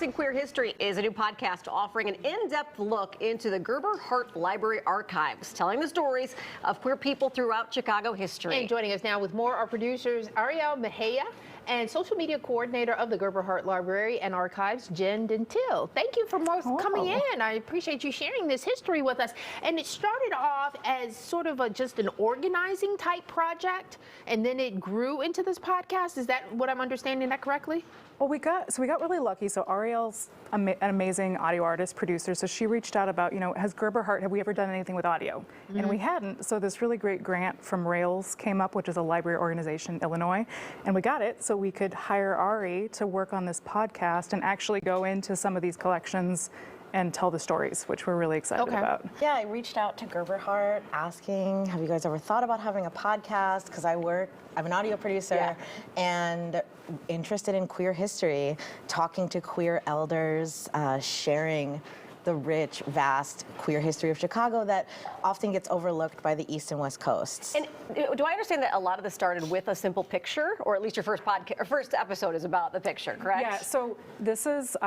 Unboxing Queer History is a new podcast offering an in-depth look into the Gerber Hart Library archives, telling the stories of queer people throughout Chicago history. And joining us now with more are producers Ariel Mejia and social media coordinator of the Gerber Hart Library and Archives, Jen Dentil. Thank you for coming in. I appreciate you sharing this history with us. And it started off as sort of just an organizing type project, and then it grew into this podcast. Is that what I'm understanding that correctly? Well, we got really lucky. So Ariel's an amazing audio artist, producer. So she reached out about, has Gerber Hart, have we ever done anything with audio? And we hadn't. So this really great grant from Rails came up, which is a library organization in Illinois. And we got it so we could hire Ari to work on this podcast and actually go into some of these collections and tell the stories, which we're really excited about. Yeah, I reached out to Gerber Hart asking, have you guys ever thought about having a podcast? Because I'm an audio producer and interested in queer history, talking to queer elders, sharing the rich, vast queer history of Chicago that often gets overlooked by the East and West Coasts. And do I understand that a lot of this started with a simple picture, or at least your first episode is about the picture, correct? Yeah, so this is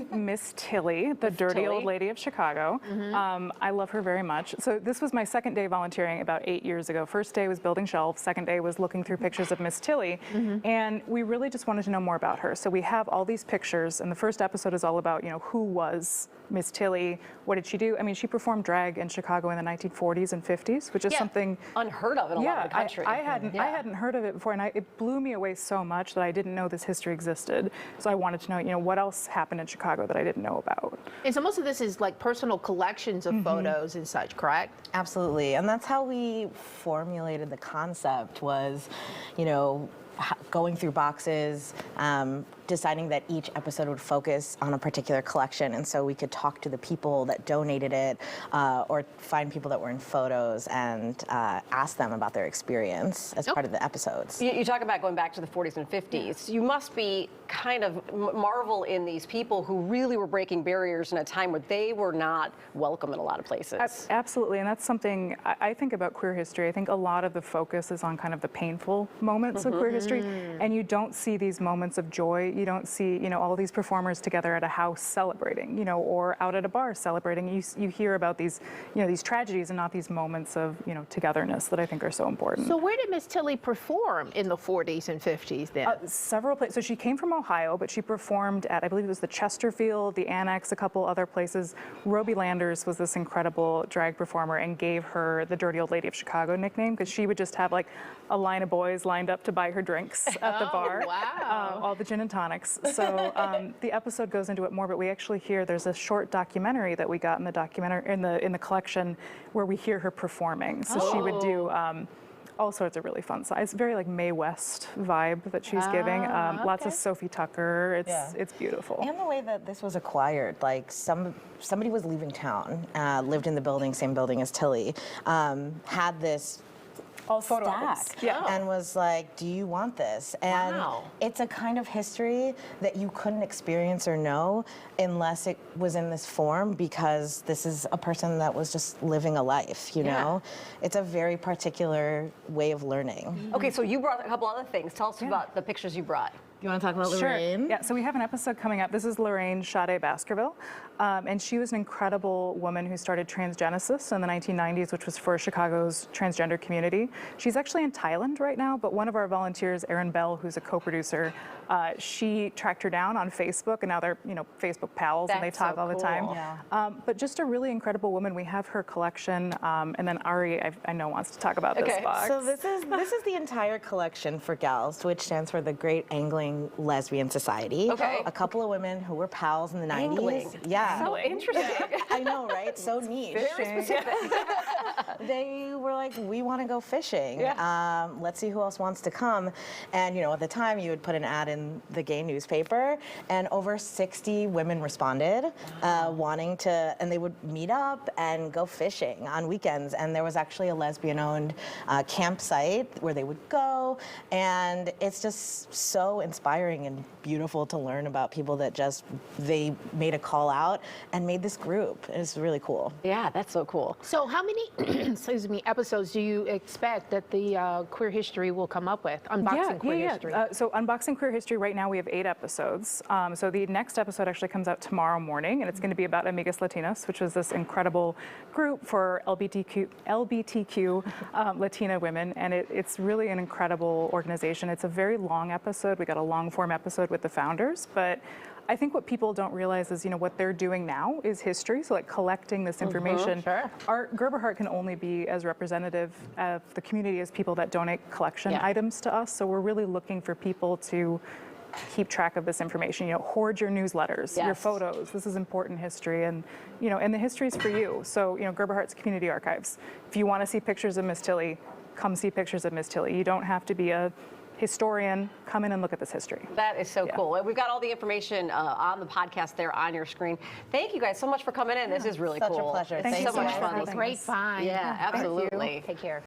Miss Tilly, the dirty old lady of Chicago. I love her very much. So this was my second day volunteering about 8 years ago. First day was building shelves, second day was looking through pictures of Miss Tilly, and we really just wanted to know more about her. So we have all these pictures, and the first episode is all about, who was Miss Tilly, what did she do? I mean, she performed drag in Chicago in the 1940s and 50s, which is something unheard of in a lot of the country. I hadn't heard of it before, and it blew me away so much that I didn't know this history existed. So I wanted to know, what else happened in Chicago that I didn't know about. And so most of this is like personal collections of photos and such, correct? Absolutely, and that's how we formulated the concept was, going through boxes, deciding that each episode would focus on a particular collection, and so we could talk to the people that donated it or find people that were in photos and ask them about their experience as part of the episodes. You talk about going back to the 40s and 50s. You must be kind of marvel in these people who really were breaking barriers in a time where they were not welcome in a lot of places. Absolutely, and that's something I think about queer history. I think a lot of the focus is on kind of the painful moments of queer history, and you don't see these moments of joy. You don't see, all these performers together at a house celebrating, or out at a bar celebrating. You hear about these, these tragedies and not these moments of, togetherness that I think are so important. So where did Miss Tilly perform in the 40s and 50s then? Several places. So she came from Ohio, but she performed at, I believe it was the Chesterfield, the Annex, a couple other places. Roby Landers was this incredible drag performer and gave her the Dirty Old Lady of Chicago nickname because she would just have like a line of boys lined up to buy her drinks at the bar. Wow. All the gin and tonics. So the episode goes into it more, but we actually hear there's a short documentary that we got in the collection where we hear her performing. So she would do all sorts of really fun stuff. It's very like Mae West vibe that she's giving. Lots of Sophie Tucker. It's beautiful. And the way that this was acquired, like somebody was leaving town, lived in the building, same building as Tilly, had this all photo stack and was like, do you want this? And it's a kind of history that you couldn't experience or know unless it was in this form, because this is a person that was just living a life, know? It's a very particular way of learning. Okay, so you brought a couple other things. Tell us about the pictures you brought. You want to talk about Lorraine? Sure. Yeah, so we have an episode coming up. This is Lorraine Sade Baskerville, and she was an incredible woman who started Transgenesis in the 1990s, which was for Chicago's transgender community. She's actually in Thailand right now, but one of our volunteers, Erin Bell, who's a co-producer, she tracked her down on Facebook, and now they're Facebook pals, and they talk all the time. Yeah. But just a really incredible woman. We have her collection, and then Ari, I know, wants to talk about this box. So this is the entire collection for GALS, which stands for the Great Angling Lesbian Society. Okay. A couple of women who were pals in the 90s. Angling. Yeah. So interesting. I know, right? So niche. Very specific. They were like, we want to go fishing. Let's see who else wants to come. And at the time, you would put an ad in the gay newspaper, and over 60 women responded, wanting to, and they would meet up and go fishing on weekends. And there was actually a lesbian-owned campsite where they would go, and it's just so inspiring and beautiful to learn about people that they made a call out and made this group. It's really cool. Yeah, that's so cool. So how many excuse me, episodes do you expect that the Queer History will come up with? Unboxing Queer History. So Unboxing Queer History, right now we have 8 episodes. So the next episode actually comes out tomorrow morning, and it's going to be about Amigas Latinas, which is this incredible group for LGBTQ Latina women, and it's really an incredible organization. It's a very long episode. We got a long form episode with the founders, but I think what people don't realize is, what they're doing now is history. So like collecting this information. Sure. Our Gerber Heart can only be as representative of the community as people that donate collection items to us. So we're really looking for people to keep track of this information. Hoard your newsletters, your Yes. photos. This is important history, and and the history is for you. So Gerber Heart's community archives. If you want to see pictures of Miss Tilly, come see pictures of Miss Tilly. You don't have to be a historian. Come in and look at this history. That is so cool. And we've got all the information on the podcast there on your screen. Thank you guys so much for coming in. This is really Such cool. a pleasure. It's Thank so you much guys fun. for having Great find. Yeah, absolutely. Take care.